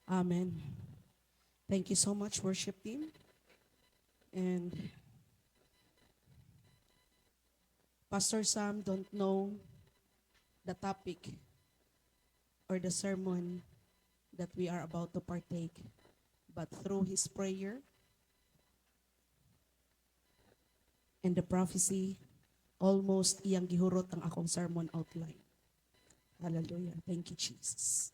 Amen. Thank you so much, worship team. And Pastor Sam don't know the topic or the sermon that we are about to partake, but through his prayer and the prophecy, almost iyang gihurot ang akong sermon outline. Hallelujah. Thank you, Jesus.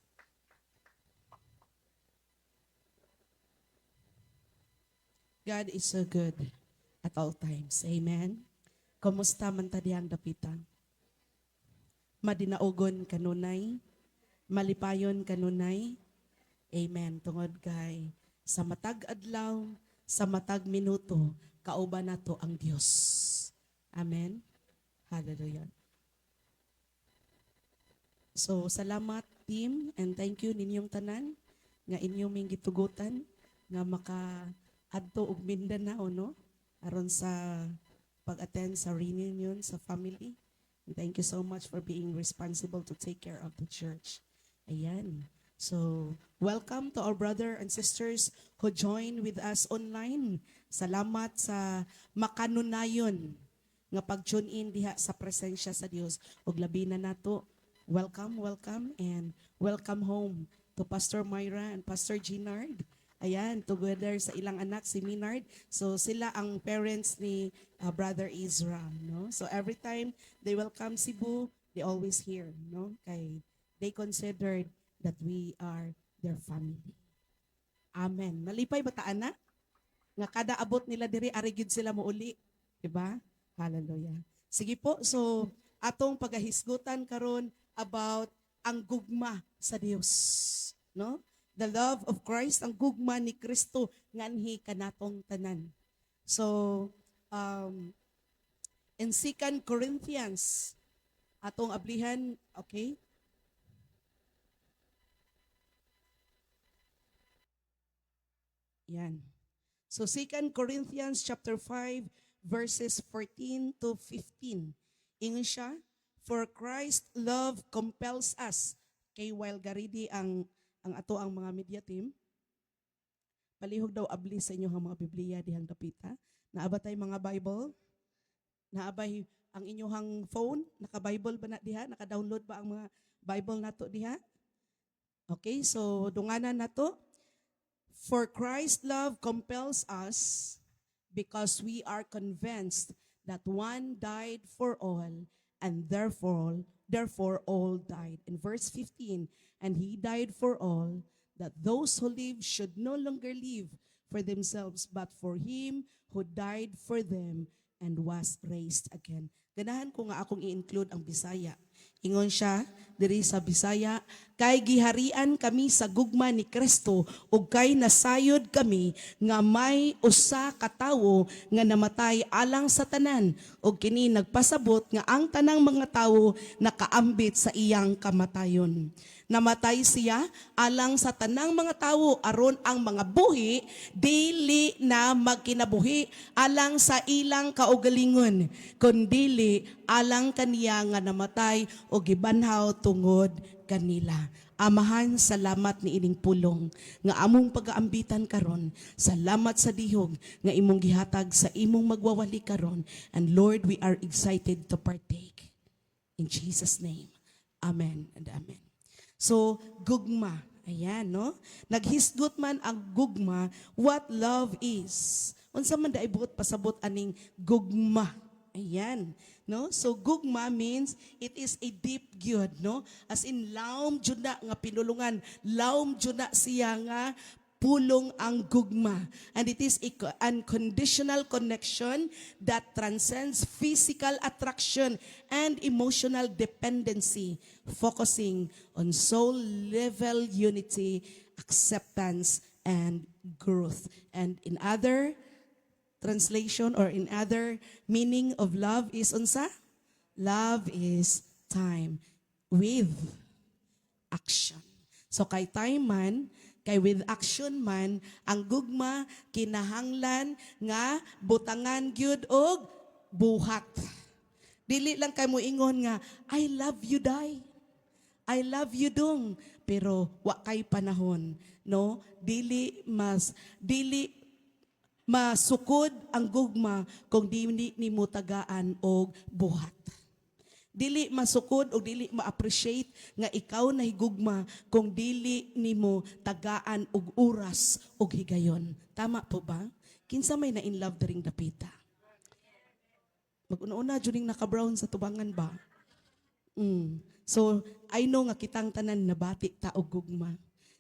God is so good at all times. Amen. Kumusta man ta dihang dapitan? Madinaugon kanunay, malipayon kanunay. Amen. Tungod kay sa matag adlaw, sa matag minuto, kauban nato ang Dios. Amen. Hallelujah. So, salamat team and thank you ninyong tanan nga inyong ming gitugutan nga maka-adto og Mindanao, no? Aron sa pag-attend sa reunion sa family. And thank you so much for being responsible to take care of the church. Ayan. So, welcome to our brother and sisters who join with us online. Salamat sa makanunayon nga pag-tune in diha sa presensya sa Dios. Ug labi na nato. Welcome, welcome, and welcome home to Pastor Myra and Pastor Ginard. Ayan, together sa ilang anak, si Minard. So sila ang parents ni Brother Ezra. No? So every time they welcome Cebu, they always hear. No? Kay they considered that we are their family. Amen. Nalipay ba taan na? Nga kada abot nila diri arigid sila mo uli. Diba? Hallelujah. Sige po, so atong pagahisgutan karon about ang gugma sa Dios, no? The love of Christ, ang gugma ni Kristo nganhi kanatong tanan. So, in 2 Corinthians, atong ablihan, okay? Yan. So 2 Corinthians chapter 5 verses 14 to 15. Ingon siya, for Christ love compels us. Kay while garidi ang ato ang mga media team, palihog daw abli sa inyo ang mga Biblia dihang dapita. Naabatay mga Bible? Naabay ang inyong phone? Naka-Bible ba na diha? Naka-download ba ang mga Bible nato diha? Okay, so dunganan nato. For Christ's love compels us because we are convinced that one died for all and therefore all died. In verse 15, and he died for all that those who live should no longer live for themselves but for him who died for them and was raised again. Ganahan ko nga akong i-include ang Bisaya. Ingon siya diri sa Bisaya, kay giharian kami sa gugma ni Kristo ug kay nasayod kami nga may usa ka tawo nga namatay alang sa tanan ug kini nagpasabot nga ang tanang mga tawo nakaambit sa iyang kamatayon. Namatay siya alang sa tanang mga tawo aron ang mga buhi dili na magkinabuhi alang sa ilang kaugalingon kundi alang kaniya nga namatay o gibanhaw tungod kanila. Amahan, salamat ni ining pulong nga among pagaambitan karon. Salamat sa dihog nga imong gihatag sa imong magwawali karon. And Lord, we are excited to partake. In Jesus' name. Amen and amen. So, gugma. Ayan, no? Naghisgot man ang gugma what love is. Unsa man daay buot pasabot aning gugma. Ayan, no? So gugma means it is a deep gyud, no? As in laom jud na nga pinulungan, laom jud na siya nga pulong ang gugma. And it is a unconditional connection that transcends physical attraction and emotional dependency, focusing on soul level unity, acceptance, and growth. And in other translation or in other meaning of love is unsa? Love is time with action. So kay time man, kay with action man, ang gugma kinahanglan nga butangan gyud og buhat. Dili lang kay mo ingon nga I love you, day. I love you dong, pero wa kay panahon, no? Dili masukod ang gugma kung dili nimo tagaan og buhat. Dili masukod o dili ma-appreciate nga ikaw nahigugma kung dili nimo tagaan og oras og higayon. Tama po ba? Kinsa may na in love daring dapita? Mag-una-una juning naka-brown sa tubangan ba? So, I know nga kitang tanan nabati ta og gugma.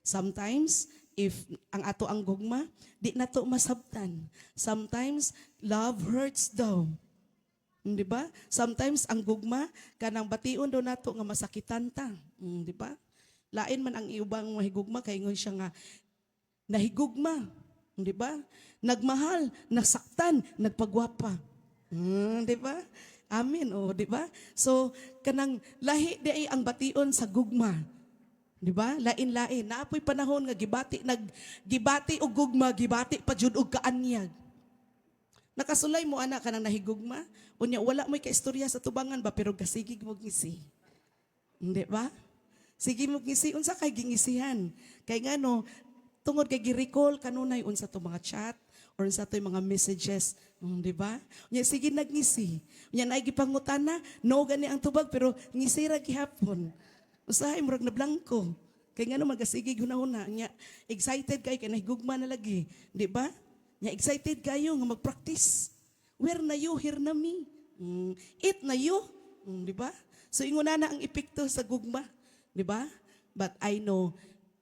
Sometimes, if ang ato ang gugma, di na to masabtan. Sometimes, love hurts daw. Di ba? Sometimes, ang gugma, kanang bation daw nato nga masakitan ta. Di ba? Lain man ang iubang mahigugma, kay ngon siya nga, nahigugma. Di ba? Nagmahal, nasaktan, nagpagwapa. Di ba? Amen, di ba? So, kanang lahi di ay ang bation sa gugma. Di ba? Lain-lain. Naapoy panahon nga gibati og gugma, gibati pa jud og kaanyag. Nakasulay mo anak kanang nahigugma, unya wala mo'y kaistorya sa tubangan ba pero gasigig mo ngisi. Di ba? Sige mo ngisi unsa kay gingisihan. Kay ngano tungod kay gi-recall kanunay unsa to mga chat or unsa to mga messages, di ba? Unya sige nagngisi. Unya naay gipangutana, no gani ang tubag pero ngisi ra gihapon. Usahay murag na blanco. Kay ngano magasigig hunahuna nya excited kay nahigugma na lagi, di ba? Nya excited kayo nga mag-practice. Where na you, here na me. Eat na you. Di ba? So ingon na ang epekto sa gugma. Di ba? But I know,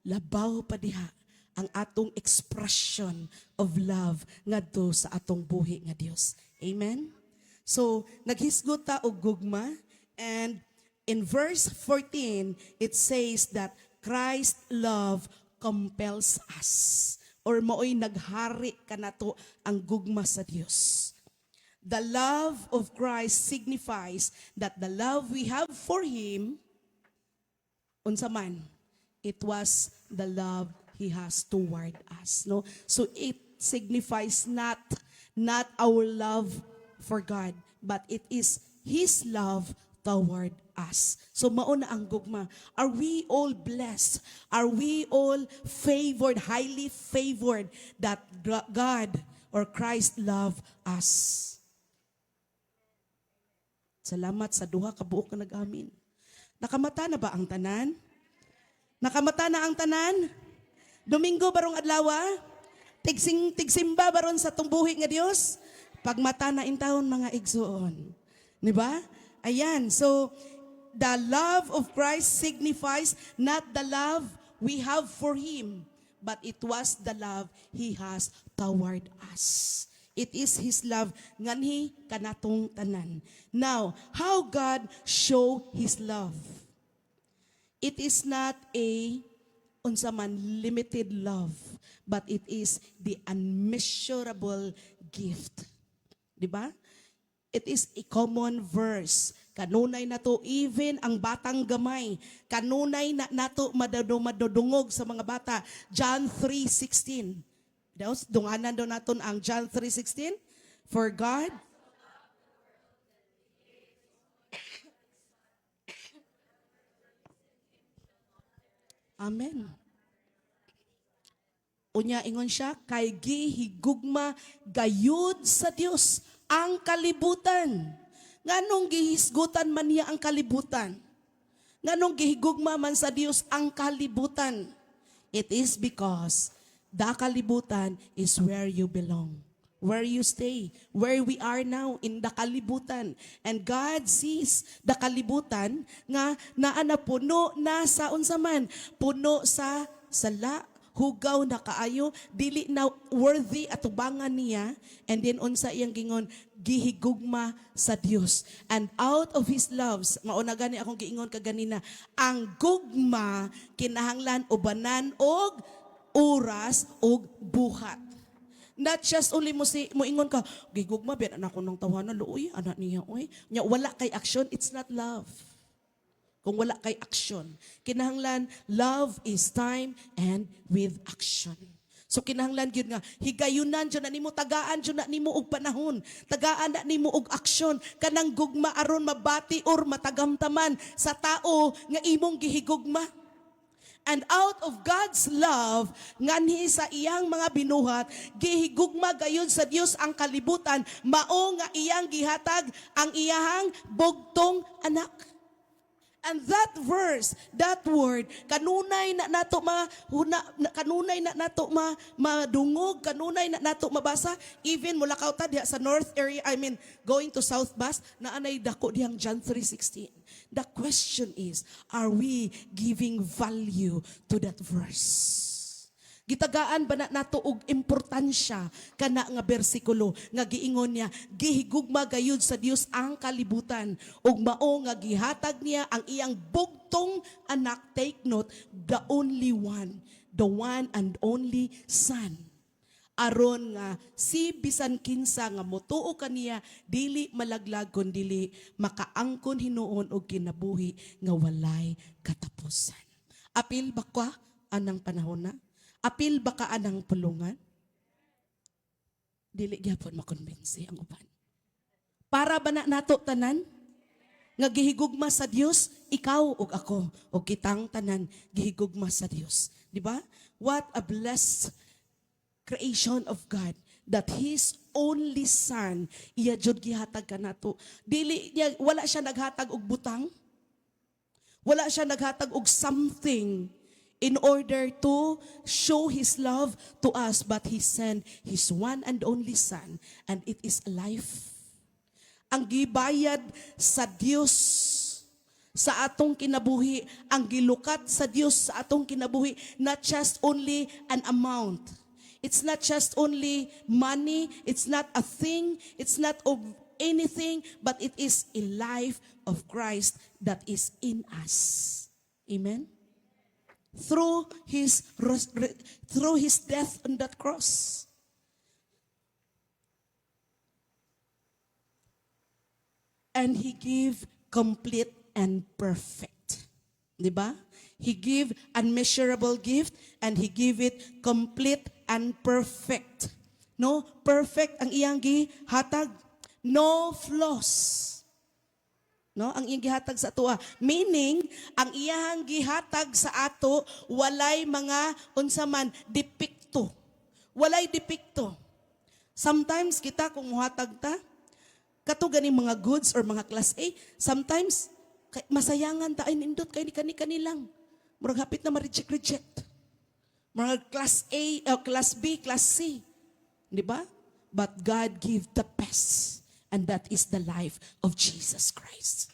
labaw pa diha ang atong expression of love ngadto sa atong buhi nga Dios. Amen? So, naghisgot ta og gugma, and in verse 14, it says that Christ's love compels us. Or mao'y naghari kanato ang gugma sa Dios. The love of Christ signifies that the love we have for Him, unsa man, it was the love He has toward us. No? So it signifies not our love for God, but it is His love toward us. So mauna ang gugma. Are we all blessed? Are we all favored, highly favored that God or Christ love us? Salamat sa duha ka buok nga nag-amin. Nakamata na ba ang tanan? Nakamata na ang tanan? Domingo barong adlaw? Tigsimba baron sa tumbuhi nga Dios? Pagmata na intawon mga igsuon. Di ba? Ayan, so the love of Christ signifies not the love we have for Him, but it was the love He has toward us. It is His love nganhi kanatong tanan. Now, how God show His love? It is not a unsa man limited love, but it is the unmeasurable gift. Di ba? It is a common verse. Kanunay na to, even ang batang gamay, kanunay na nato madudungog sa mga bata. John 3:16. Dunganan do naton ang John 3:16. For God Amen. Unya ingon siya, kay gihigugma gayud sa Dios ang kalibutan. Nganong gihisgutan man niya ang kalibutan? Nganong gihigugma man sa Dios ang kalibutan? It is because the kalibutan is where you belong, where you stay, where we are now in the kalibutan. And God sees the kalibutan nga naa na puno na sa unsa man, puno sa sala, hugaw na kaayo, dili na worthy atubangan niya, and then unsa iyang gingon, gihigugma sa Dios. And out of His loves, mauna gani akong giingon kaganina, ang gugma kinahanglan ubanan og oras og buhat. Not just only mo ingon ka, gigugma biyan anak ko nang tawanan, luoy, anak niya, oy. Nya wala kay action, it's not love. Kung wala kay action. Kinahanglan, love is time and with action. So kinahanglan gyud nga higayunan jud na nimo, tagaan jud na nimo og panahon, tagaan na nimo og aksyon kanang gugma aron mabati or matagamtaman sa tao nga imong gihigugma. And out of God's love, nganhi sa iyang mga binuhat, gihigugma gayud sa Dios ang kalibutan, mao nga iyang gihatag ang iyahang bugtong anak. And that verse, that word, kanunay na nato kanunay na nato madungog, kanunay na nato mabasa, even mula kauta diha sa north area, going to South Bus, na anay dako dihang John 3:16. The question is, are we giving value to that verse? Gitagaan ba na nato og importansya kana nga bersikulo nga giingon niya, gihigugma gayud sa Dios ang kalibutan ug mao nga gihatag niya ang iyang bugtong anak, take note, the only one, the one and only Son, aron nga si bisan kinsa nga motuo kaniya dili malaglag kun dili makaangkon hinuon og kinabuhi nga walay katapusan. Apil ba ka anang panahon na? Apil ba ka anang pulungan? Dili gyapon makonbensi ang uban. Para ba na nato tanan nga gihigugma sa Dios, ikaw ug ako ug kitang tanan gihigugma sa Dios, di ba? What a blessed creation of God that His only Son iya jud gihatag kanato. Dili niya, wala siya naghatag og butang. Wala siya naghatag og something in order to show His love to us, but He sent His one and only Son, and it is life. Ang gibayad sa Dios sa atong kinabuhi, ang gilukat sa Dios sa atong kinabuhi, not just only an amount. It's not just only money, it's not a thing, it's not of anything, but it is a life of Christ that is in us. Amen? Through his death on that cross. And He gave complete and perfect. Diba? He gave unmeasurable gift and He gave it complete and perfect. No? Perfect ang iyang gihatag. No flaws. No, ang iyang gihatag sa ato, meaning ang iyang gihatag sa ato walay mga unsa man depekto. Walay depekto. Sometimes kita kung muhatag ta kato ganing mga goods or mga class A, sometimes masayangan ta ay nindot kay ni kanilang. Murag hapit na ma-reject. Mga class A, class B, class C. Di ba? But God give the best. And that is the life of Jesus Christ.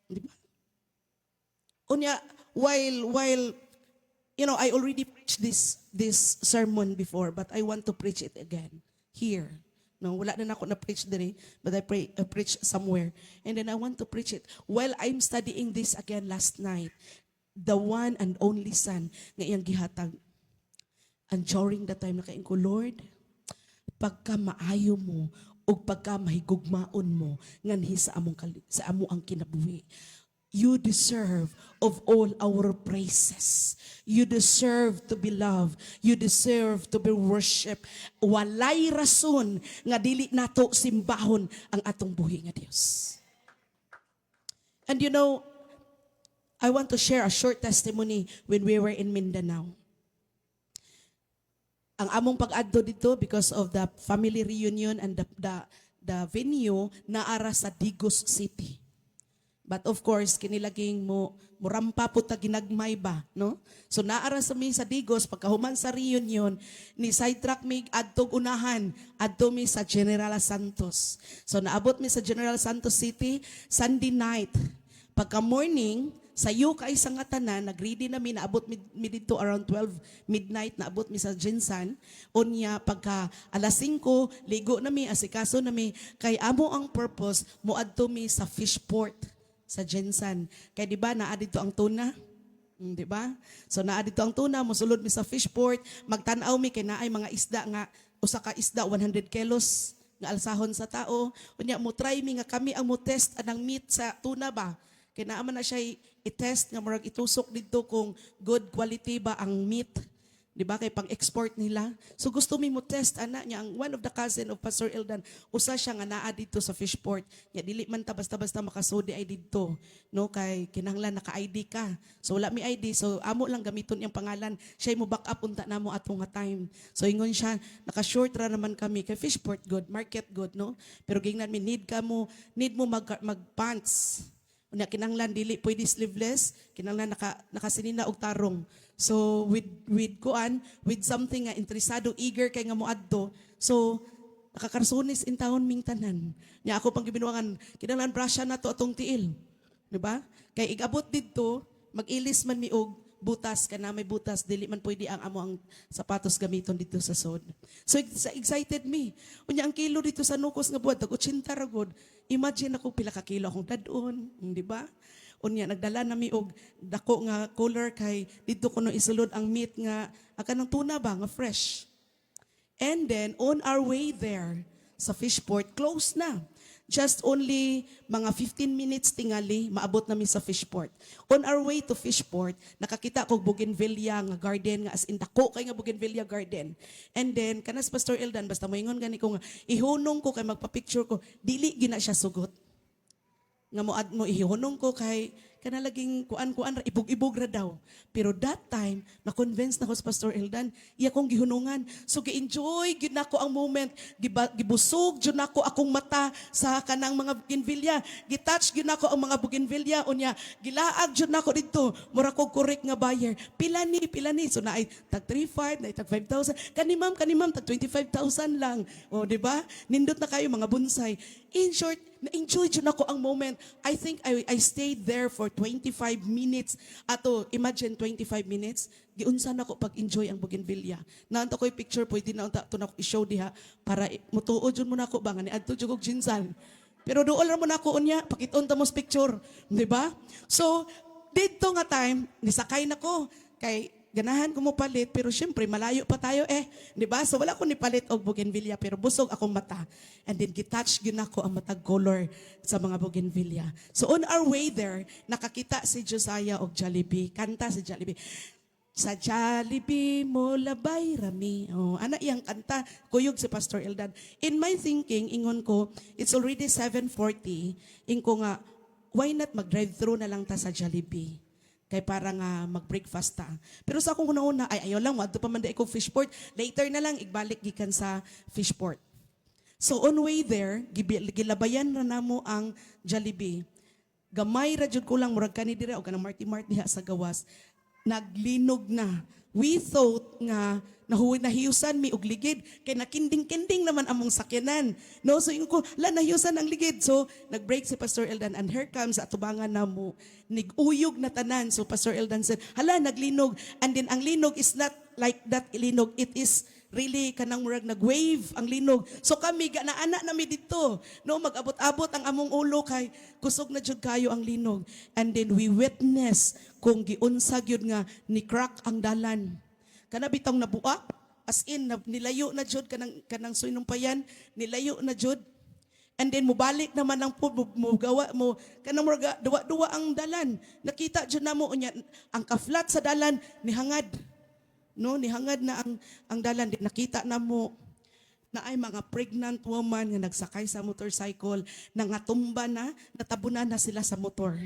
Di ba? Unya, while I already preached this sermon before, but I want to preach it again here. No, wala na ako na preach diri, but I preach somewhere. And then I want to preach it while I'm studying this again last night. The one and only Son nga iyang gihatag. And during that time nakain ko, Lord, pagka maayo mo ug pagka mahigugmaon mo nganhi sa amo ang kinabuhi, you deserve of all our praises. You deserve to be loved. You deserve to be worshiped. Walay rason nga dili nato simbahon ang atong buhi nga Dios. And I want to share a short testimony when we were in Mindanao. Ang among pag-adto dito because of the family reunion and the venue naara sa Digos City. But of course, kinilaging murampa po ta ginagmay ba, no? So naara sa mi sa Digos, pagkahuman sa reunion, ni sidetrack mi adtog unahan, adto mi sa General Santos. So naabot mi sa General Santos City, Sunday night. Pagka morning, sayo kay sa nga tanan, nag-ready na mi, naabot mi dito around 12 midnight, naabot mi sa Jinsan. Unya, pagka alas 5, ligo na mi, asikaso na mi, kay amo ang purpose, muadto mi sa Fishport sa Jinsan. Kay di ba naa dito ang tuna? Di ba? So naa dito ang tuna, musulod mi sa Fishport, magtanaw mi kay naay mga isda nga, usa ka isda 100 kilos nga alsahon sa tao. Unya mo try mi nga kami ang mo test anang meat sa tuna ba? Kaya naaman na siya i-test nga murag itusok dito kung good quality ba ang meat. Di ba? Kay pang-export nila. So gusto mi mo test ana niya ang one of the cousin of Pastor Eldan usa siya nga naa dito sa Fishport. Nya dili man ta basta-basta makasudi ay didto, no? Kay kinahanglan naka-ID ka. So wala mi ID, so amo lang gamiton iyang pangalan. Siya mo back up unta namo atong nga time. So ingon siya, naka-short ra naman kami kay Fishport good, market good, no? Pero gingnan mi need mo mag-pants. Unya kinahanglan dili pwede sleeveless, kinahanglan nakasinina og tarong. So with something nga interesado, eager kay nga moadto. So nakakarsonis in taon ming tanan. Nya ako pang gibinuangan, kinahanglan brasya na to atong tiil. Di ba? Kay igabot didto, mag-ilis man mi og butas kana may butas dili man pwede ang amo ang sapatos gamiton dito sa sod. So excited me. Unya ang kilo dito sa Nukos nga buwan tag 80 ra gud. Imagine ako pila ka kilo akong dadon, di ba? Unya nagdala nami og dako nga cooler kay didto kuno isulod ang meat nga akanang tuna ba nga fresh. And then on our way there sa Fishport close na. Just only mga 15 minutes tingali maabot nami sa Fishport. On our way to Fishport nakakita kog bougainvillea nga garden nga as in dako kay nga bougainvillea garden. And then kanas Pastor Eldan basta moingon gani ko nga ihunong ko kay magpa-picture ko dili gina siya sugot. Nga mo ihunong ko kay kanalaging kuan-kuan ra ibog-ibog ra daw. Pero that time na-convince na ko sa Pastor Eldan, iya kong gihunungan. So gi-enjoy gid nako ang moment, gibusog jud nako akong mata sa kanang mga bougainvillea. Gitouch gid nako ang mga bougainvillea unya gilaag jud nako didto. Mura ko correct nga buyer. Pila ni so naay tag 3,500, naay tag 5,000. Kani ma'am tag 25,000 lang. O di ba? Nindot na kayo mga bonsai. In short, na-enjoy dyan ako ang moment. I think I stayed there for 25 minutes. Ato, imagine 25 minutes. Giunsan ako pag-enjoy ang bougainvillea. Naanta ko yung picture, pwede na ito na i-show diha para mutuod dyan mo na ako ba? Nga ni adto dyan kong ginsan. Pero doon mo na ako unya, pakiton ta mo sa picture. Di ba? So, dito nga time, nisakay na ko. Kay ganahan ko mo palit, pero syempre, malayo pa tayo di ba? So wala ko ni palit og bougainvillea, pero busog akong mata. And then gitouch gyud nako ang matag color sa mga bougainvillea. So on our way there, nakakita si Josiah og Jollibee. Kanta si Jollibee. Sa Jollibee mo labay rami. Oh, ana iyang kanta, kuyog si Pastor Eldan. In my thinking, ingon ko, it's already 7:40. Ingo nga, why not mag-drive-thru na lang ta sa Jollibee? Kay para nga mag-breakfast ta. Pero sa akong una-una, ayaw lang, wadto pa man di ako Fishport. Later na lang, igbalik gikan sa Fishport. So on way there, gilabayan na namo ang Jollibee. Gamay ra jud ko lang, murag kani dira, o kanang Marty diha sa gawas. Naglinog na. We thought nga nahiusan mi og ligid kay nakinding-kinding naman among sakyanan. No, so ko nahiusan ang ligid. So nag-break si Pastor Eldan and here comes atubangan namo. Niguyog na tanan. So Pastor Eldan said, "Hala, naglinog." And then ang linog is not like that linog. It is really kanang murag nag-wave ang linog. So kami ganaana nami dito. No, mag-abot-abot ang among ulo kay kusog na jud kayo ang linog. And then we witness kung giunsa gyud nga ni crack ang dalan. Kana bitong nabuak, as in nilayo na jud kanang sinumpayan, nilayo na jud. And then mubalik naman ang po mo gawa mo kanang murag duwa-duwa ang dalan. Nakita jud namo unya ang kaflat sa dalan nihangad. No, nihangad na ang dalan. Nakita namo na ay mga pregnant woman nga nagsakay sa motorcycle, nangatumba na, natabunan na sila sa motor.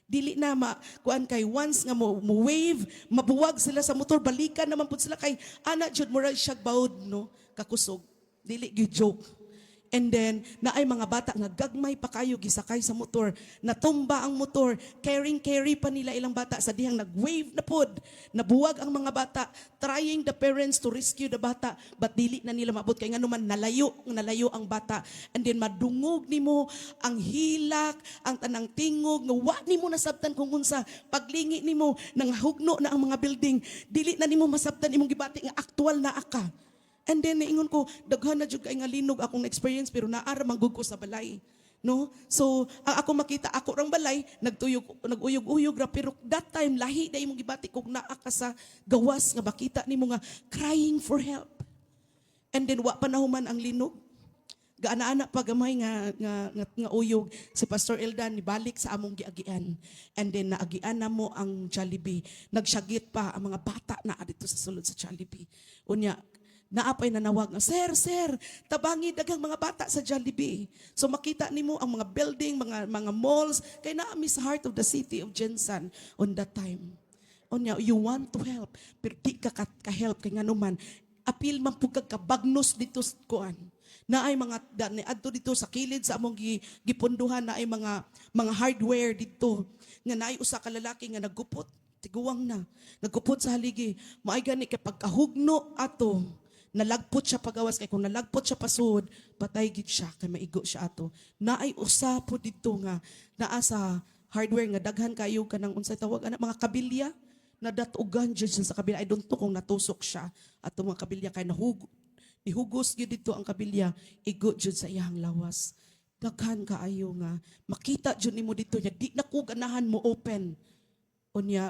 Dili na kuan kay once nga mo wave, mabuwag sila sa motor, balikan naman pud sila kay ana jud murag siya bawd no, kakusog. Dili gyud joke. And then naay mga bata nga gagmay pa kayo gisakay sa motor, natumba ang motor, carry pa nila ilang bata sa dihang nagwave na pod. Nabuwag ang mga bata, trying the parents to rescue the bata, but dili na nila maabot kay nganuman nalayo ang bata. And then madungog nimo ang hilak, ang tanang tingog, nga wa nimo nasabtan kung unsa. Paglingi nimo nang hugno na ang mga building, dili na nimo masabtan imong gibati nga aktual na aka. And then naingon ko, daghan na jud kay nga linog akong experience pero naara manggug ko sa balay. No? So, ang ako makita ako rang balay, naguyog-uyog ra pero that time lahi na imong gibati kog naa ka sa gawas nga makita nimo nga crying for help. And then wa pa nahuman ang linog. gaana-ana pa gamay nga uyog si Pastor Eldan nibalik sa among giagian. And then naagian na mo ang Jollibee. Nagsyagit pa ang mga bata na dito sa sulod sa Jollibee. Unya, naapay nanawag nga, Sir, tabangi dagang mga bata sa Jollibee. So makita nimo ang mga building, mga malls, kay naami sa heart of the city of Jensan on that time. Unya, you want to help, pero di ka ka-help kay nganuman. Apil man pug kabagnos dito sa kuan. Na ay mga adto dito sa kilid sa among gipunduhan na ay mga hardware dito nga naay usa ka lalaki nga naggupot tiguwang na naggupot sa haligi maay gani kay pagkahugno ato nalagpot siya pagawas kay kung nalagpot siya pasud patay gid siya kay maigo siya ato naay usa po dito nga naa sa hardware nga daghan kayo kanang unsay tawag ana mga kabilya nadatugan jud siya sa kabilya I don't know kung natusok siya ato mga kabilya kay nihugos gyud dito ang kabilya igo jud sa iyang lawas daghan kaayo nga makita jud nimo dito nya di na ko ganahan mo open unya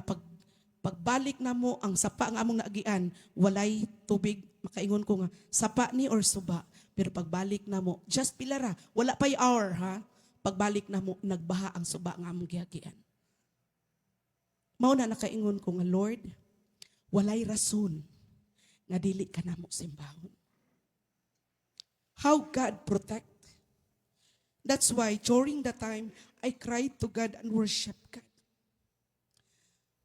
pagbalik na mo ang sapa nga among naagian walay tubig makaingon ko nga sapa ni or suba pero pagbalik na mo just pilara wala pay hour ha pagbalik na mo nagbaha ang suba nga among giagian mao na nakaingon ko nga Lord walay rason nga dili ka namo simbahon. How God protect. That's why during the time, I cried to God and worship God.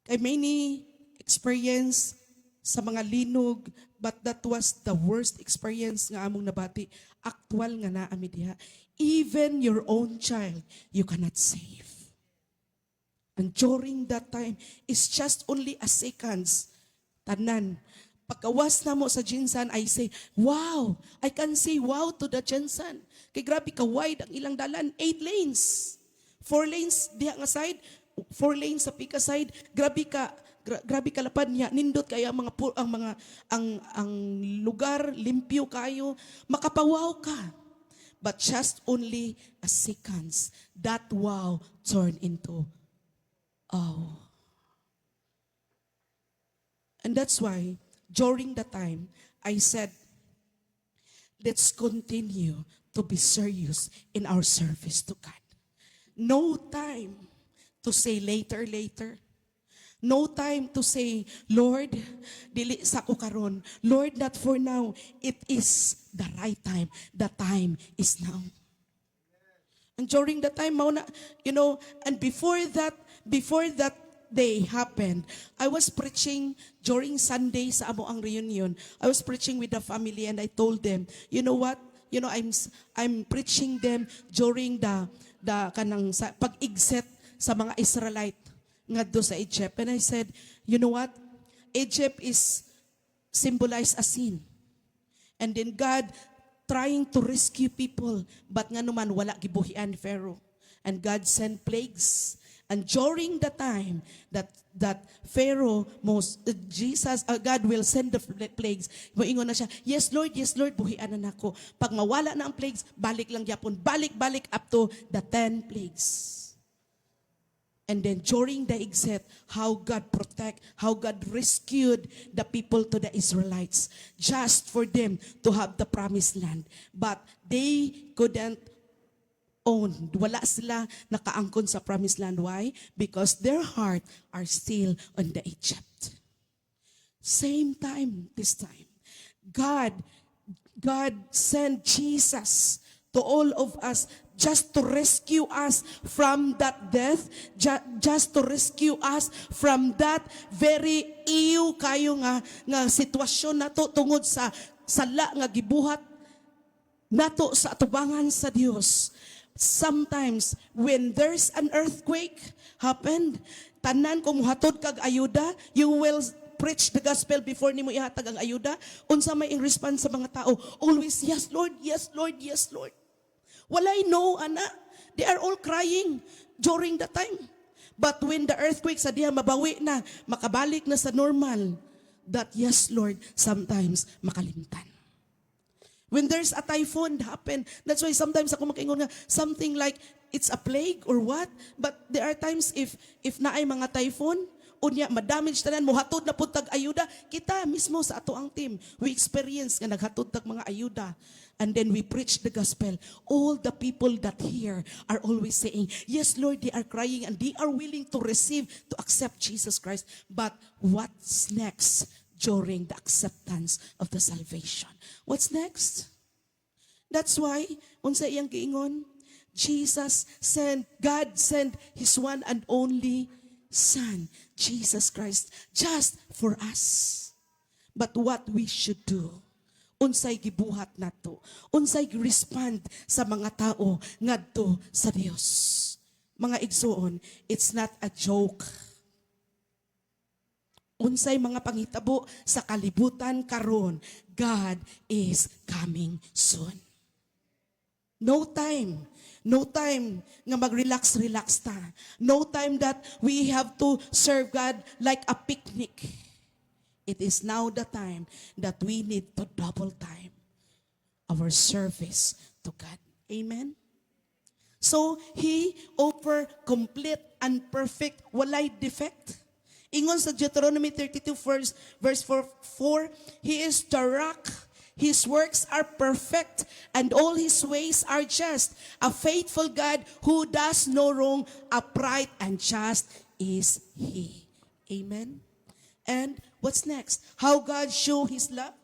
I many experience sa mga linog, but that was the worst experience nga among nabati. Actual nga naami diha. Even your own child, you cannot save. And during that time, it's just only a seconds. Tanan. Pagkawas na mo sa Jensan, I say, wow, I can say wow to the Jensan. Kay grabe ka wide ang ilang dalan, 8 lanes. 4 lanes diha nga side, 4 lanes sa pika side. Grabe ka lapad niya. Nindot kaya ang lugar limpyo kayo, makapawaw ka. But just only a seconds, that wow turned into oh. And that's why during the time, I said, let's continue to be serious in our service to God. No time to say later. No time to say, Lord, dili sa ko karon. Lord, not for now. It is the right time. The time is now. And during the time, and before that day happened, I was preaching during Sunday sa amo ang reunion. I was preaching with the family and I told them, you know what? I'm preaching them during the kanang pag-exit sa mga Israelite ngadto sa Egypt. And I said, you know what? Egypt is symbolized as sin. And then God trying to rescue people, but nga naman wala gibuhian Pharaoh. And God sent plagues. And during the time that Pharaoh God will send the plagues. Moingon na siya, yes Lord, buhian na nako. Pag mawala na ang plagues, balik lang yapon, balik up to the 10 plagues. And then during the exit, how God rescued the people to the Israelites just for them to have the promised land. But they couldn't own. Wala sila nakaangkon sa promised land. Why? Because their heart are still on the Egypt. Same time, this time. God sent Jesus to all of us just to rescue us from that death, just to rescue us from that very iyo kayo nga sitwasyon nato tungod sa sala nga gibuhat nato sa atubangan sa Dios. Sometimes when there's an earthquake happened, tanan kung muhatod kag ayuda, you will preach the gospel before nimo ihatag ang ayuda. Unsa may response sa mga tao? Always, yes Lord, yes Lord, yes Lord. Walay no, ana. They are all crying during the time. But when the earthquake sa diha mabawi na, makabalik na sa normal, that yes Lord, sometimes makalimtan. When there's a typhoon happen, that's why sometimes ako makaingon nga, something like it's a plague or what, but there are times if naay mga typhoon, unya madamage tanan mo hatod na pud tag ayuda. Kita mismo sa ato ang team, we experience nga naghatod tag mga ayuda. And then we preach the gospel. All the people that hear are always saying, yes, Lord, they are crying and they are willing to receive, to accept Jesus Christ. But what's next during the acceptance of the salvation? What's next? That's why, unsa iyang giingon, God sent His one and only Son, Jesus Christ, just for us. But what we should do, unsay gibuhat nato, unsay respond sa mga tao ngadto sa Dios. Mga igsoon, it's not a joke. Unsay mga pangitabo sa kalibutan karon, God is coming soon. No time nga mag-relax ta. No time that we have to serve God like a picnic. It is now the time that we need to double time our service to God. Amen? So, He offer complete and perfect, walay defect. Ingon sa Deuteronomy 32 verse 4, He is the rock, His works are perfect, and all His ways are just. A faithful God who does no wrong, upright and just is He. Amen? And what's next? How God show His love?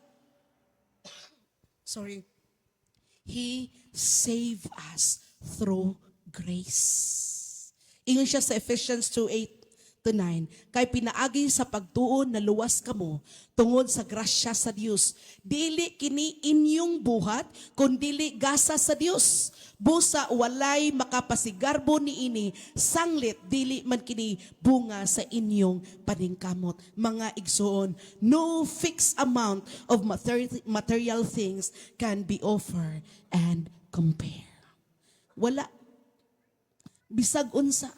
He saved us through grace. Ingon siya sa Ephesians 2:8-9. Kay pinaagi sa pagtuon na luwas kamo tungod sa grasya sa Dios. Dili kini inyong buhat, kundili gasa sa Dios. Busa walay makapasigarbo niini, sanglit dili man kini bunga sa inyong paningkamot. Mga igsoon, no fixed amount of material things can be offered and compare. Wala. Bisag unsa.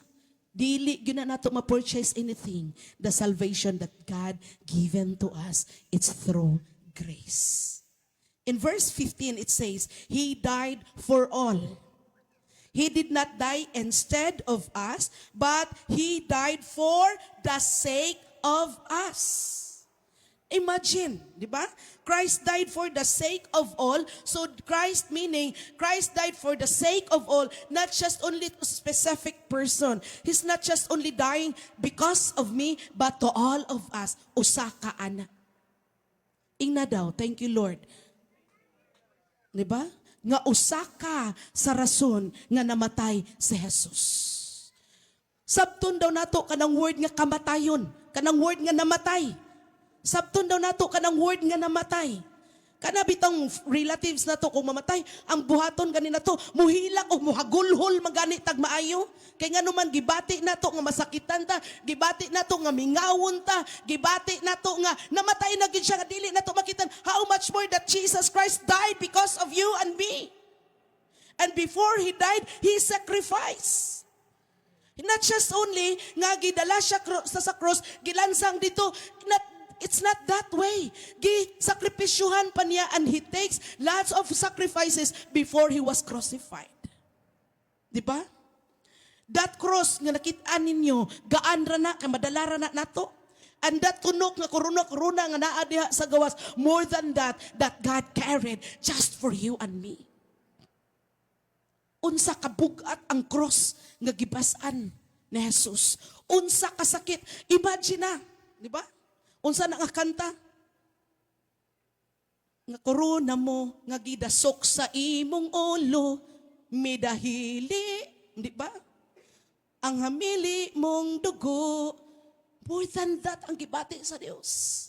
Dili gyud na nato ma-purchase anything. The salvation that God given to us, it's through grace. In verse 15, it says, He died for all. He did not die instead of us, but He died for the sake of us. Imagine, di ba? Christ died for the sake of all. So Christ meaning, Christ died for the sake of all, not just only to a specific person. He's not just only dying because of me, but to all of us. Usa ka ana. Ingna daw, thank you Lord. Di ba? Nga usa ka sa rason nga namatay si Jesus. Sabton daw nato kanang word nga kamatayon, kanang word nga namatay. Sabton daw nato kanang word nga namatay. Kana bitong relatives nato kung mamatay, ang buhaton kanina to, muhilak o muhagulhol magani tag maayo. Kay nga naman gibati nato nga masakitan ta, gibati nato nga mingawon ta, gibati nato nga namatay na gid siya nga dili nato makitan. How much more that Jesus Christ died because of you and me. And before He died, He sacrificed. Not just only nga gidala siya sa cross, gilansang dito, it's not that way. Sakripisyuhan pa niya and He takes lots of sacrifices before He was crucified. Di ba? That cross nga nakita ninyo, gaan ra na, kay madala ra na nato. And that tunok nga koruna nga naa diha sa gawas, more than that God carried just for you and me. Unsa kabugat ang cross nga gibasan ni Jesus. Unsa kasakit. Imagine na, di ba? Unsa na nga kanta? Nga korona mo, nga gidasok sa imong ulo, midahili, di ba? Ang hamili mong dugo, more than that ang gibati sa Dios.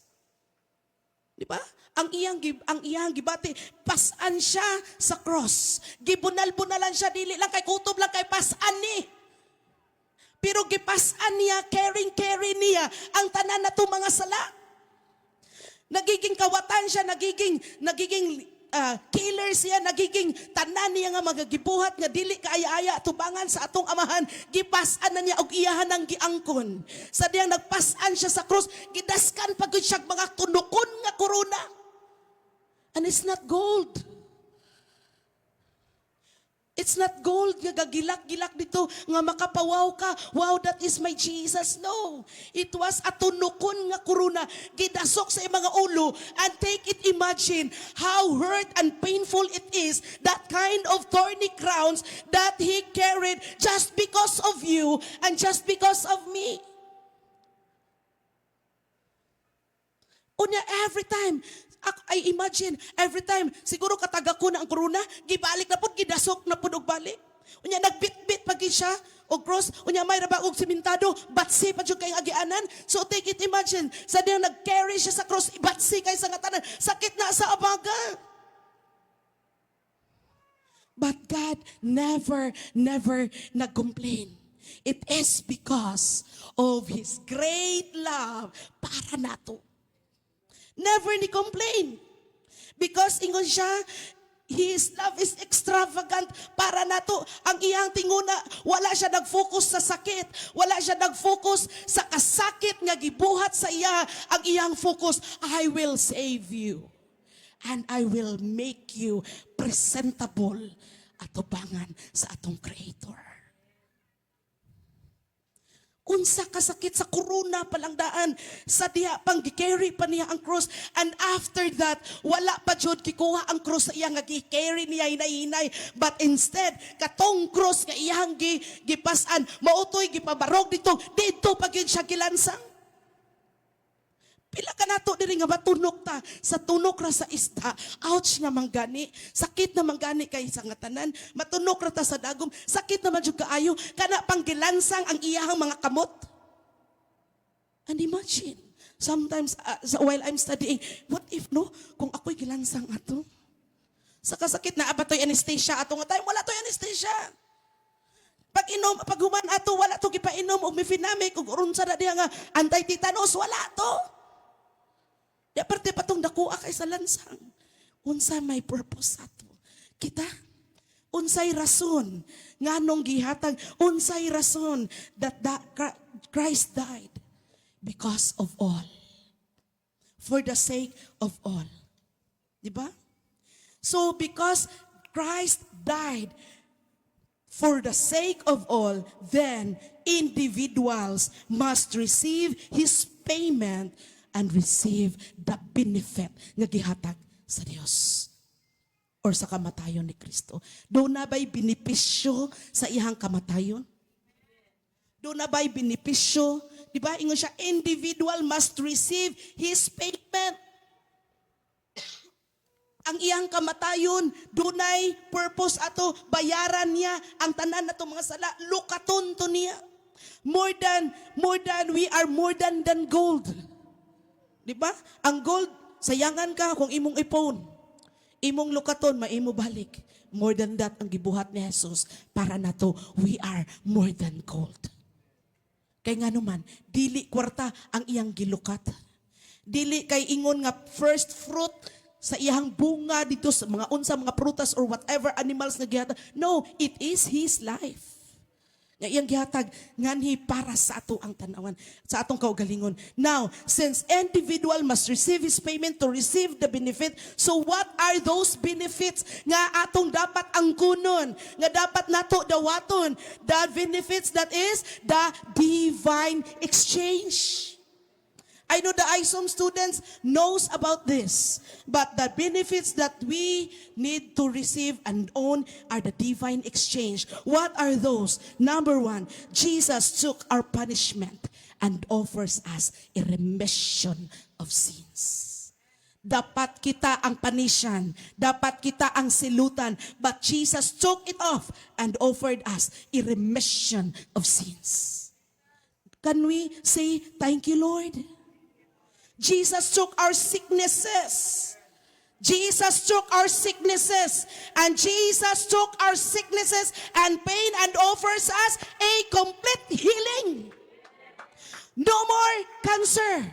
Di ba? Ang iyang gibati, pasan siya sa cross. Gibunal-bunalan siya, dili lang kay kutob lang kay pasan ni. Pero gipasan niya, carry niya ang tanan na to mga sala. Nagiging kawatan siya, nagiging killer siya, nagiging tanan niya nga magagibuhat nga dili kaaya-aya tubangan sa atong amahan. Gipasan na niya og iyahan ang giangkon. Sa diyang nagpasan siya sa krus, gidaskan pagod siya mga tunukon nga korona. And it's not gold. It's not gold nga gagilak-gilak dito nga makapawaw ka. Wow, that is my Jesus. No. It was a tunukon nga kuruna gidasok sa mga ulo, and take it, imagine how hurt and painful it is, that kind of thorny crowns that he carried just because of you and just because of me. Unya, every time, I imagine, every time, siguro kataga ko na ang korona, gibalik na po, gidasok na po og balik. Unya, nagbit-bit pagi siya, o cross, unya, may raba og simentado, batsi pa dyan kayong agianan. So take it, imagine, sa diyang nag-carry siya sa cross, batsi kayo sa ngatanan, sakit na sa abaga. But God never nag-complain. It is because of His great love para nato. Never ni complain. Because ingon siya, His love is extravagant para nato. Ang iyang tinguna, wala siya nag-focus sa sakit. Wala siya nag-focus sa kasakit nga gibuhat sa iya. Ang iyang focus, I will save you. And I will make you presentable at tubangan sa atong Creator. Unsa kasakit sa corona palang daan, sa diha pang gi-carry pa niya ang cross, and after that wala pa jud gikuha ang cross sa iya nga gi-carry niya hinay-hinay, but instead katong cross nga iyang gipasan mautoy gipabarog dito pa gyud siya gilansang. Pila ka nato diri nga matunok ta sa tunok ra sa ista. Ouch na manggani. Sakit na manggani kay sa ngatanan. Matunok ra ta sa dagom. Sakit naman jud kaayo. Kana pang gilansang ang iyahang mga kamot. And imagine, sometimes while I'm studying, what if no, kung ako'y gilansang ato? Sa kasakit na abatoy anesthesia ato nga time, wala toy anesthesia. Pag human ato, wala to gipainom og mifenamic ug unsa na diha nga anti-tetanus, wala to. Di aparte patong dakuha kay sa lansang. Unsay may purpose ato? Kita? Unsay rason nganong gihatag? Unsay rason that Christ died? Because of all. For the sake of all. Di ba? So because Christ died for the sake of all, then individuals must receive His payment and receive the benefit nga gihatag sa Dios or sa kamatayon ni Kristo. Doon na ba'y benepisyo sa iyang kamatayon? Doon na ba'y benepisyo? Di ba? Ingon siya, individual must receive his payment. Ang iyang kamatayon, dunay purpose ato, bayaran niya ang tanan nato mga sala, lukaton to niya. More than we are more than gold. Di ba? Ang gold, sayangan ka kung imong ipon. Imong lukaton, maimo balik. More than that, ang gibuhat ni Jesus para nato, we are more than gold. Kay nga naman, dili kwarta ang iyang gilukat. Dili kay ingon nga first fruit sa iyang bunga dito sa mga unsa, mga prutas or whatever animals na gihatag. No, it is His life. Nga iyang gihatag nganhi para sa ato ang tanawan, sa atong kaugalingon. Now, since individual must receive his payment to receive the benefit, so what are those benefits nga atong dapat angkunon, nga dapat nato dawaton? The benefits, that is the divine exchange. I know the ISOM students knows about this, but the benefits that we need to receive and own are the divine exchange. What are those? Number one, Jesus took our punishment and offers us a remission of sins. Dapat kita ang panisyan, dapat kita ang silutan, but Jesus took it off and offered us a remission of sins. Can we say, thank you, Lord? Jesus took our sicknesses. Jesus took our sicknesses. And Jesus took our sicknesses and pain and offers us a complete healing. No more cancer.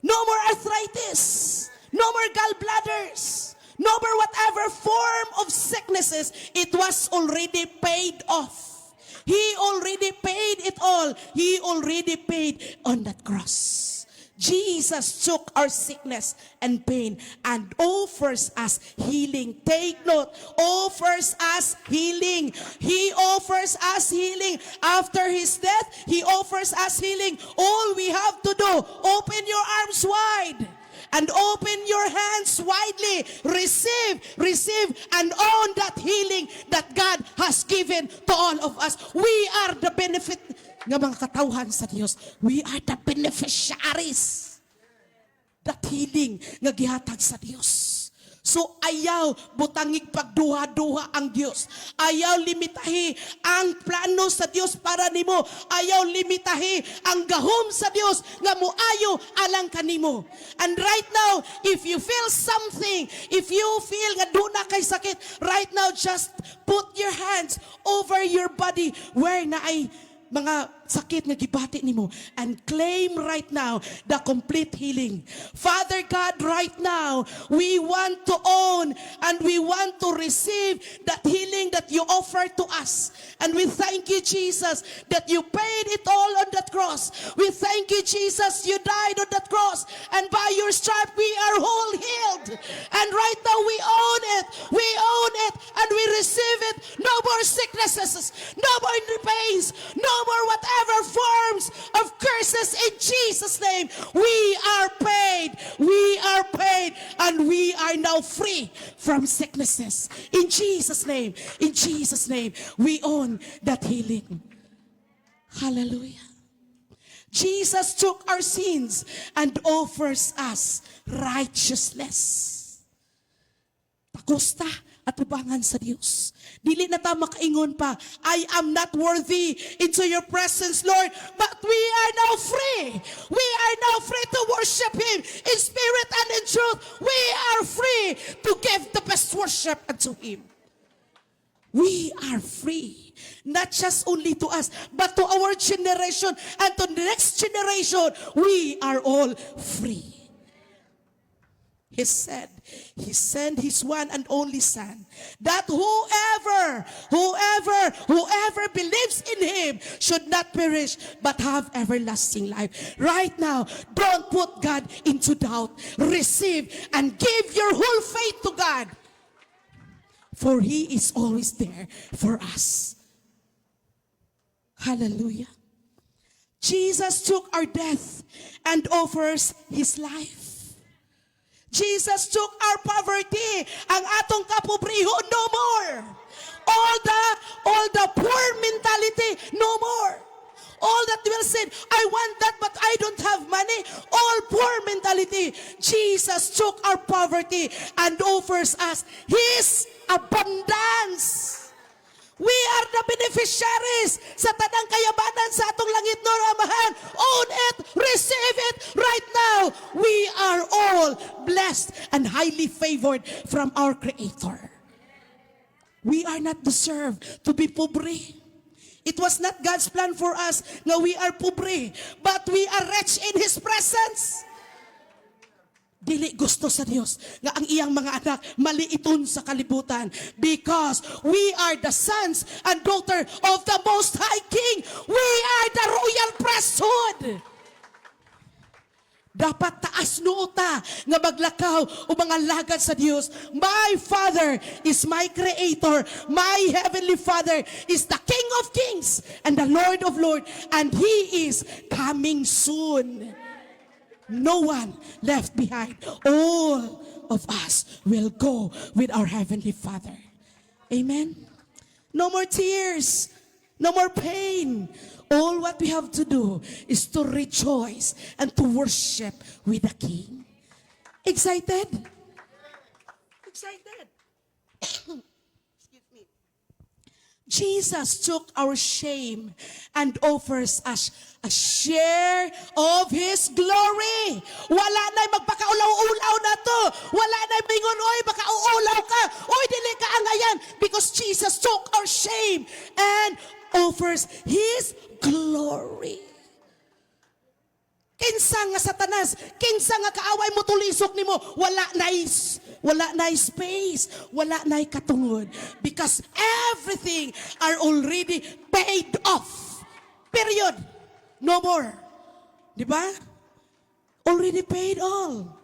No more arthritis. No more gallbladders. No more whatever form of sicknesses. It was already paid off. He already paid it all. He already paid on that cross. Jesus took our sickness and pain and offers us healing. Take note, offers us healing. He offers us healing. After his death, he offers us healing. All we have to do, open your arms wide and open your hands widely. Receive, and own that healing that God has given to all of us. We are the benefit nga mga katawhan sa Dios. We are the beneficiaries. That healing nga gihatag sa Dios. So ayaw butangig pagduha-duha ang Dios. Ayaw limitahi ang plano sa Dios para nimo. Ayaw limitahi ang gahom sa Dios nga moayo alang kanimo. And right now, if you feel something, if you feel nga duna kay sakit, right now just put your hands over your body where na ay mga sakit nga gibati nimo and claim right now the complete healing. Father God, right now, we want to own and we want to receive that healing that you offer to us. And we thank you, Jesus, that you paid it all on that cross. We thank you, Jesus, you died on that cross. And by your stripe, we are whole healed. And right now, we own it. We own it and we receive it. No more sicknesses, no more pains, no more whatever forms of curses in Jesus' name. We are paid. We are paid. And we are now free from sicknesses. In Jesus' name, we own that healing. Hallelujah. Jesus took our sins and offers us righteousness. Takusta at tubangan sa Diyos. Dili na ta makaingon pa, I am not worthy into your presence, Lord. But we are now free. We are now free to worship Him in spirit and in truth. We are free to give the best worship unto Him. We are free. Not just only to us, but to our generation and to the next generation. We are all free. He said, He sent His one and only Son, that whoever believes in Him should not perish, but have everlasting life. Right now, don't put God into doubt. Receive and give your whole faith to God. For He is always there for us. Hallelujah. Jesus took our death and offers His life. Jesus took our poverty, ang atong kapobriho, no more. All the poor mentality, no more. All that will say, I want that but I don't have money. All poor mentality. Jesus took our poverty and offers us His abundance. We are the beneficiaries sa tanang kayabanan sa atong langit no Amahan. Own it, receive it right now. We are all blessed and highly favored from our Creator. We are not deserved to be pobre. It was not God's plan for us na we are pobre, but we are rich in His presence. Dili gusto sa Dios nga ang iyang mga anak maliiton sa kalibutan, because we are the sons and daughter of the Most High King. We are the royal priesthood. Dapat taas noo ta nga maglakaw o mga lagad sa Dios. My Father is my Creator. My Heavenly Father is the King of Kings and the Lord of Lords, and He is coming soon. No one left behind. All of us will go with our Heavenly Father. Amen? No more tears. No more pain. All what we have to do is to rejoice and to worship with the King. Excited? Excited? Excuse me. Jesus took our shame and offers us a share of His glory. Wala na'y magpakaulaw-ulaw na to. Wala na'y bingon, oy, baka uulaw ka. Oy, dili ka angayan. Because Jesus took our shame and offers His glory. Kinsa nga Satanas, kinsa nga kaaway mo tulisok nimo, wala na space, wala na katungod, because everything are already paid off. Period. No more. Di ba? already paid all.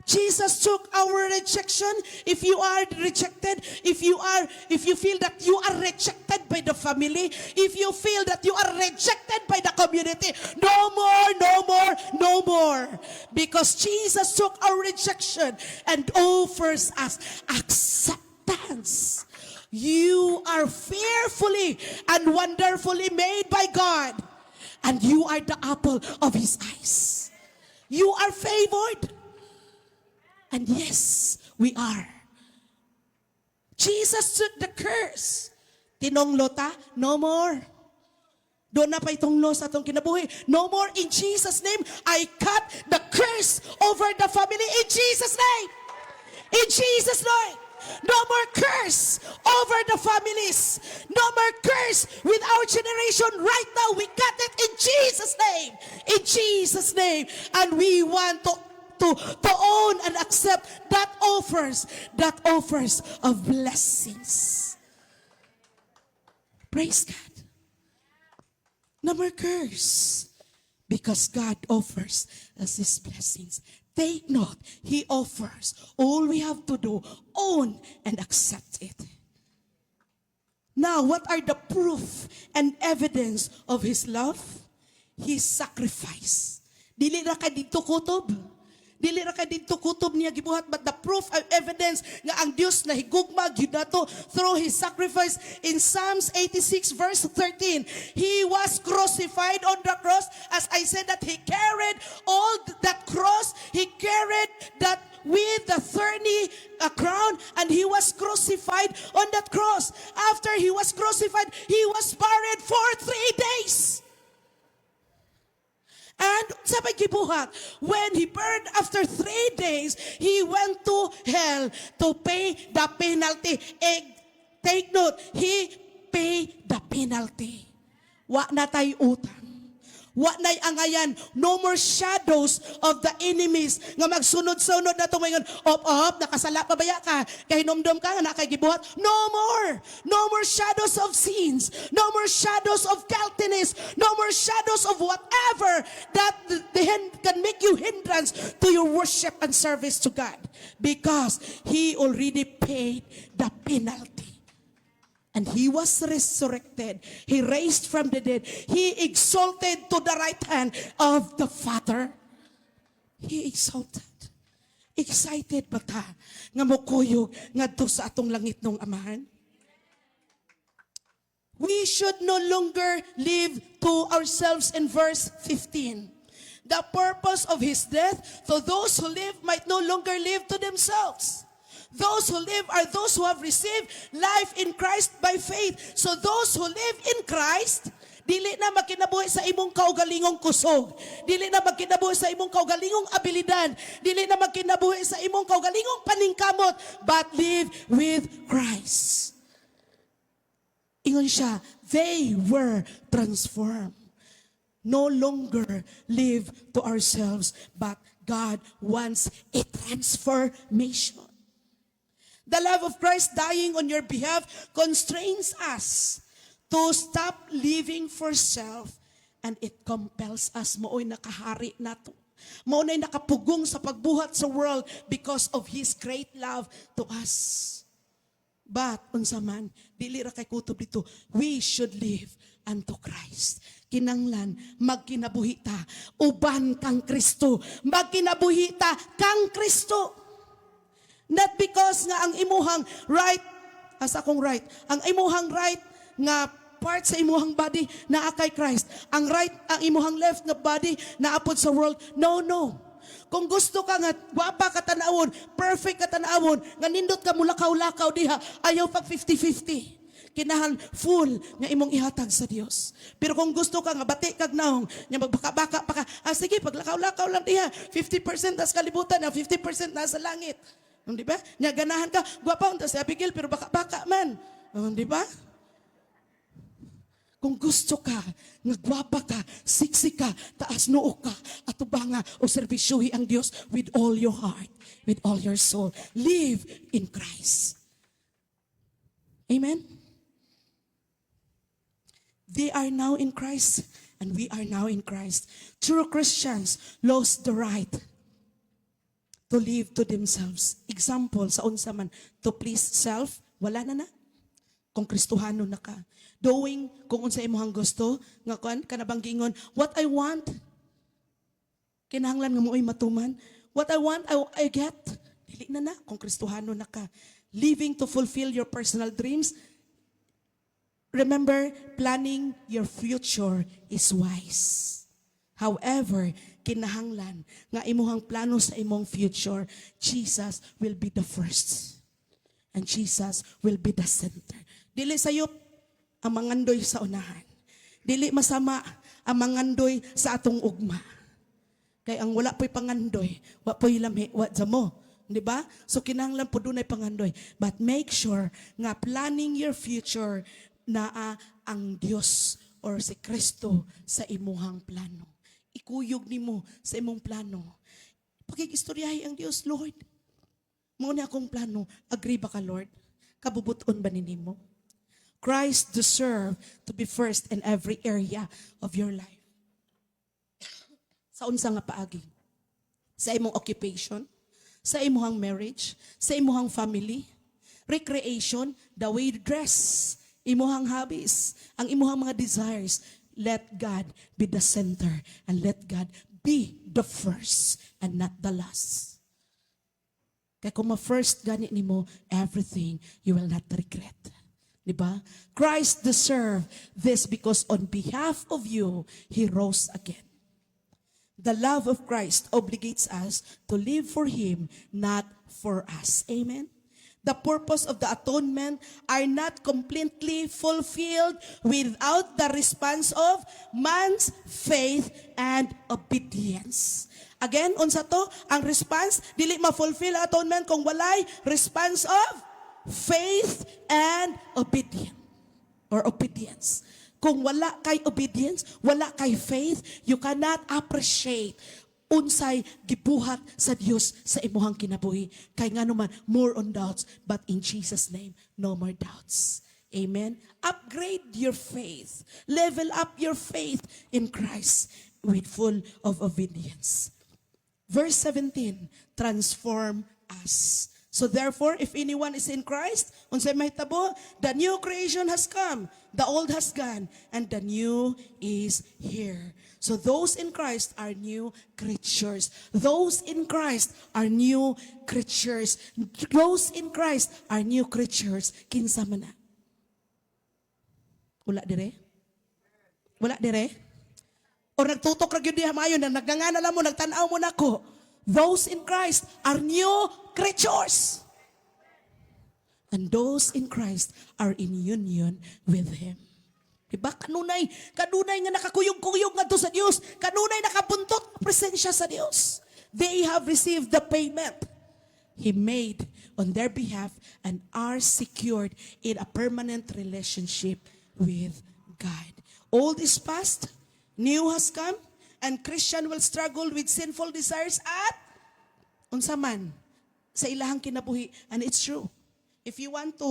Jesus took our rejection. If you are rejected, if you feel that you are rejected by the family, if you feel that you are rejected by the community, no more, no more, no more. Because Jesus took our rejection and offers us acceptance. You are fearfully and wonderfully made by God, and you are the apple of His eyes. You are favored. And yes, we are. Jesus took the curse. Tinonglo ta, no more. Doon na pa itonglo sa atong kinabuhi. No more. In Jesus' name, I cut the curse over the family. In Jesus' name. In Jesus' name. No more curse over the families. No more curse with our generation. Right now, we cut it in Jesus' name. In Jesus' name. And we want to own and accept that offers of blessings. Praise God. No more curse, because God offers us His blessings. Take note, He offers. All we have to do, own and accept it. Now, what are the proof and evidence of His love? His sacrifice. Dili ra ka dito kutob. Dili ra ka dito kutob niya gibuhat, but the proof and evidence nga ang Dios na higugma gyud nato through His sacrifice. In Psalms 86 verse 13, He was crucified on the cross. As I said, that He carried all that cross. He carried that with the thorny crown, and He was crucified on that cross. After He was crucified, He was buried for 3 days. And sabay gibuhat, when He burned after 3 days, He went to hell to pay the penalty. Take note, He paid the penalty. Wa na tay utang. Wa na'y angayan. No more shadows of the enemies nga magsunod-sunod na tumingon, op, nakasala pa baya ka, kay nomdom ka, na kay gibuhat. No more. No more shadows of sins. No more shadows of guiltiness. No more shadows of whatever that can make you hindrance to your worship and service to God. Because He already paid the penalty. And He was resurrected. He raised from the dead. He exalted to the right hand of the Father. He exalted. Excited ba ta nga mukuyog ngadto sa atong langit nung Amahan? We should no longer live to ourselves in verse 15. The purpose of His death, so those who live might no longer live to themselves. Those who live are those who have received life in Christ by faith. So those who live in Christ, dili na magkinabuhi sa imong kaugalingong kusog. Dili na magkinabuhi sa imong kaugalingong abilidad. Dili na magkinabuhi sa imong kaugalingong paningkamot, but live with Christ. Ingon siya, they were transformed. No longer live to ourselves, but God wants a transformation. The love of Christ dying on your behalf constrains us to stop living for self, and it compels us. Mao'y nakahari nato. Mao'y nakapugong sa pagbuhat sa world because of His great love to us. But, unsa man, dili ra kay kutob dito, we should live unto Christ. Kinanglan, magkinabuhi ta, uban kang Kristo. Magkinabuhi ta kang Kristo. Not because nga ang imuhang right, as akong right, ang imuhang right nga part sa imuhang body naa kay Christ. Ang right, ang imuhang left nga body naapod sa world. No, no. Kung gusto ka nga, wapa ka tanawon, perfect ka tanawon, nga nindot ka mulakaw-lakaw diha, ayaw pag 50-50. Kinahan full nga imong ihatag sa Dios. Pero kung gusto ka nga bati kag naong, nga magbaka-baka pa ka, sige, paglakaw-lakaw lang diha, 50% nas kalibutan, 50% nasa langit. Di ba? Nya ganahan ka, gwapa unta si Abigail, pero baka-baka man. Di ba? Kung gusto ka, nagwapa ka, siksi ka, taas noo ka, at ubanga o serbisyuhi ang Diyos with all your heart, with all your soul. Live in Christ. Amen? They are now in Christ. and we are now in Christ. True Christians lost the right to live to themselves. Example, sa unsa man, to please self, wala na. Kung Kristohano na ka. Doing, kung unsa imong gusto, nga kanabang gingon, what I want, kinahanglan nga mo'y matuman. What I want, I get. Dili na kung Kristohano na ka. Living to fulfill your personal dreams. Remember, planning your future is wise. However, kinahanglan nga imuhang plano sa imong future, Jesus will be the first. And Jesus will be the center. Dili sayop ang mangandoy sa unahan. Dili masama ang mangandoy sa atong ugma. Kay ang wala po'y pangandoy, wa po'y lamhi, wa mo. Di ba? So kinahanglan po dunay pangandoy. But make sure nga planning your future na ang Dios or si Kristo sa imuhang plano. Ikuyog nimo sa imong plano. Pakikistoryahi ang Dios, Lord. Mao ni akong plano. Agree ba ka, Lord? Kabubuton ba ninimo? Christ deserve to be first in every area of your life. Sa unsa nga paagi? Sa imong occupation, sa imong marriage, sa imong family, recreation, the way you dress, imong hobbies, ang imong mga desires, let God be the center and let God be the first and not the last. Kaya kung ma-first gani nimo, everything you will not regret. Diba? Christ deserved this because on behalf of you, He rose again. The love of Christ obligates us to live for Him, not for us. Amen? The purpose of the atonement are not completely fulfilled without the response of man's faith and obedience. Again, unsa to? Ang response, dili ma-fulfill ang atonement kung walay response of faith and obedience. Kung wala kay obedience, wala kay faith, you cannot appreciate unsay gibuhat sa Dios sa imuhang kinabuhi. Kay nga naman, more on doubts, but in Jesus' name, no more doubts. Amen? Upgrade your faith. Level up your faith in Christ with full of obedience. Verse 17, transform us. So therefore, if anyone is in Christ, unsay mahitabo, the new creation has come, the old has gone, and the new is here. So those in Christ are new creatures. Those in Christ are new creatures. Those in Christ are new creatures. Kinsa man na? Wala dire? Wala dire? O nagtutok ra gyud diha maayo na nagnangana lang mo, nagtan-aw mo nako. Those in Christ are new creatures. And those in Christ are in union with Him. Diba? Kanunay nga nakakuyog-kuyog nga to sa Diyos. Kanunay nakapuntot presensya sa Diyos. They have received the payment He made on their behalf and are secured in a permanent relationship with God. Old is past, new has come, and Christian will struggle with sinful desires at unsa man sa ilahang kinabuhi, and it's true. If you want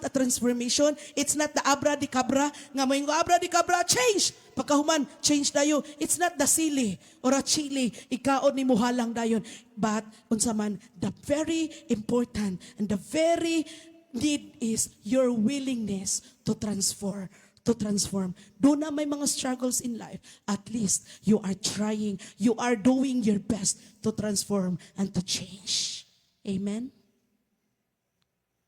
a transformation, it's not the abracadabra nga mo abracadabra change. Pagkahuman change dayo. It's not the sili or a chili ikaon ni muhalang dayon, but unsa man the very important and the very need is your willingness to transform. Do na may mga struggles in life, at least you are trying, you are doing your best to transform and to change. Amen?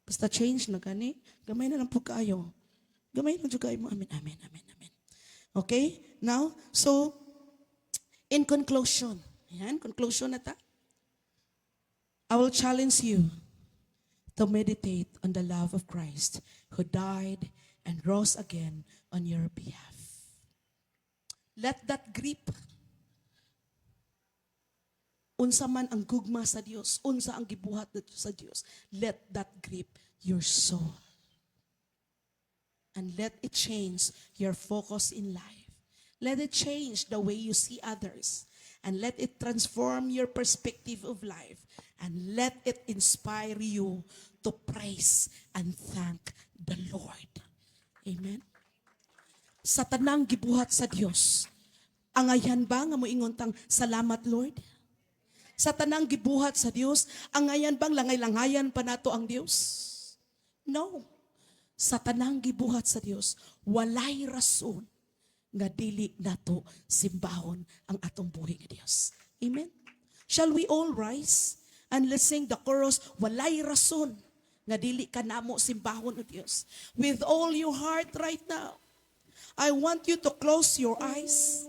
Basta change na gani, gamay na lang po kayo. Gamay na juga mo. Amen. Okay? Now, so, in conclusion, conclusion na ta. I will challenge you to meditate on the love of Christ who died and rose again on your behalf. Let that grip, unsa man ang gugma sa Dios, unsa ang gibuhat nato sa Dios, let that grip your soul. And let it change your focus in life. Let it change the way you see others. And let it transform your perspective of life. And let it inspire you to praise and thank the Lord. Amen. sa tanang gibuhat sa Dios. Angayan ba nga moingon tang salamat Lord? Sa tanang gibuhat sa Dios, angayan bang langay-langayan pa nato ang Dios? No. Sa tanang gibuhat sa Dios, walay rason nga dili nato simbahon ang atong buhi nga Dios. Amen. Shall we all rise and let's sing the chorus, walay rason nga dili ka namo simbahon ng Dios. With all your heart right now, I want you to close your eyes.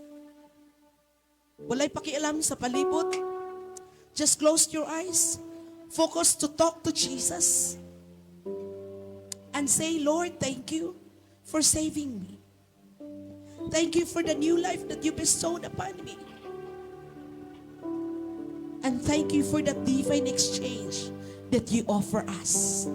Walay pakialam sa palibot. Just close your eyes. Focus to talk to Jesus. And say, Lord, thank you for saving me. Thank you for the new life that you bestowed upon me. And thank you for the divine exchange that you offer us.